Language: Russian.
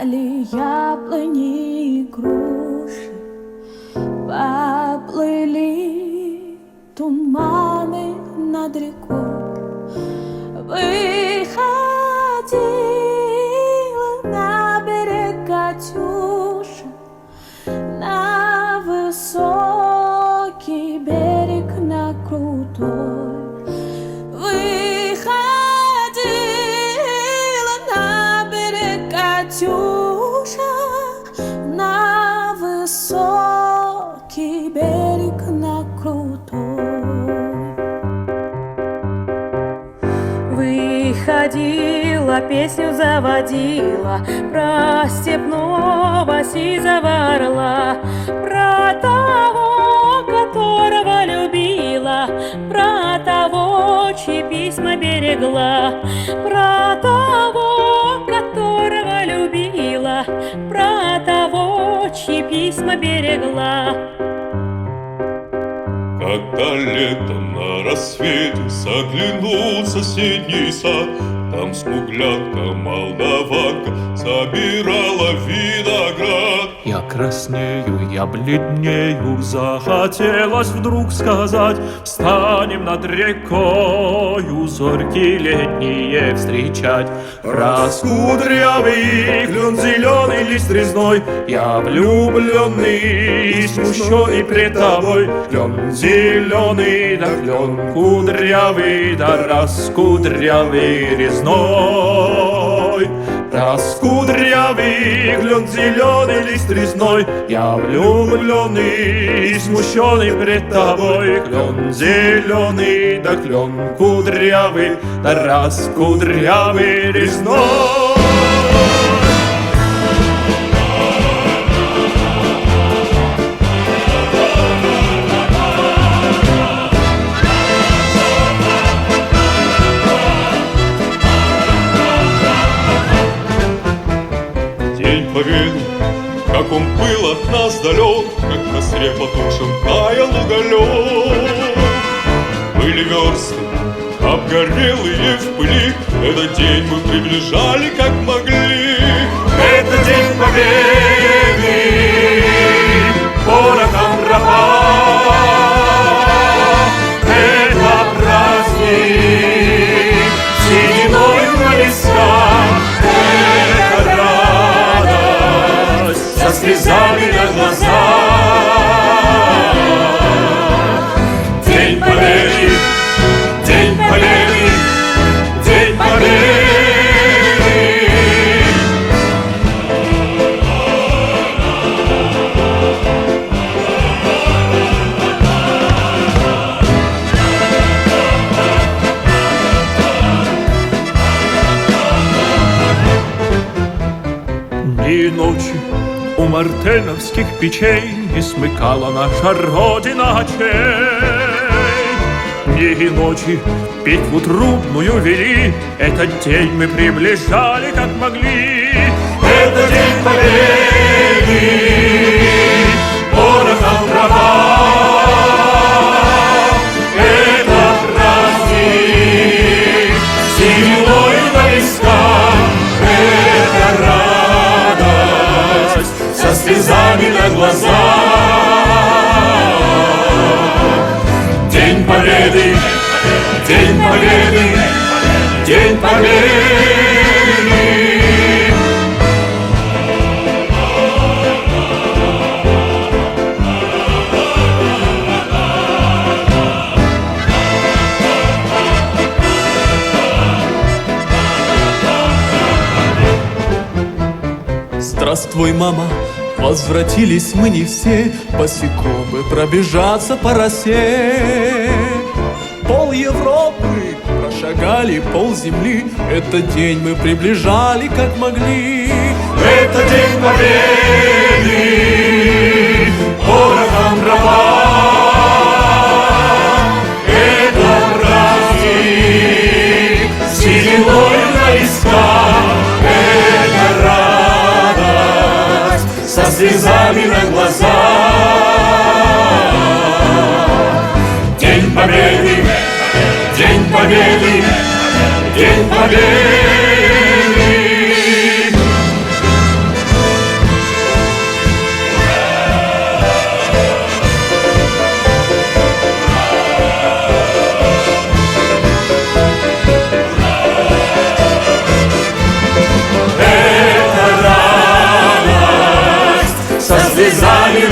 Стали яблони и груши, поплыли туманы над рекой. Выходила на берег Катюша, на высокий берег, на крутой. Выходила на берег Катюша, на высокий берег, на крутой. Выходила, песню заводила про степного сизого орла, про того, которого любила, про того, чьи письма берегла, про того, которого любила, про того, чьи письма берегла. Когда летом на рассвете заглянул в соседний сад, там смуглянка, молдаванка собирала виноград. Я краснею, я бледнею, захотелось вдруг сказать: встанем над рекою зорьки летние встречать. Раскудрявый клен, зеленый лист резной, я влюбленный и смущенный пред тобой. Клен зеленый, да клен кудрявый, да раскудрявый резной. Раскудрявый клен, зеленый лист резной, я влюбленный и смущенный пред тобой. Клен зеленый, да клен кудрявый, да раскудрявый резной. День Победы, как он был от нас далек, как на костре потушен таял уголек. Были версты, обгорелые в пыли, этот день мы приближали как могли. Это день Победы, порохом тропа. Это праздник, сединою на висках. Это радость со слезами на глазах. День Победы, День Победы, День Победы. Дни и ночи у мартеновских печей не смыкала наша Родина очей. Дни и ночи битву трудную вели, этот день мы приближали как могли. Это день Победы, порохом трава. Это праздник, сединою на висках. Это радость со слезами на глазах. День Победы, День Победы, День Победы. Здравствуй, мама, возвратились мы не все, босиком бы пробежаться по росе. Пол Европы прошагали, пол земли, этот день мы приближали как могли. Это день Победы, порохом дрова. Это праздник, сединою на висках. Это радость со слезами на глазах. День Победы, День Победы, День Победы. слезами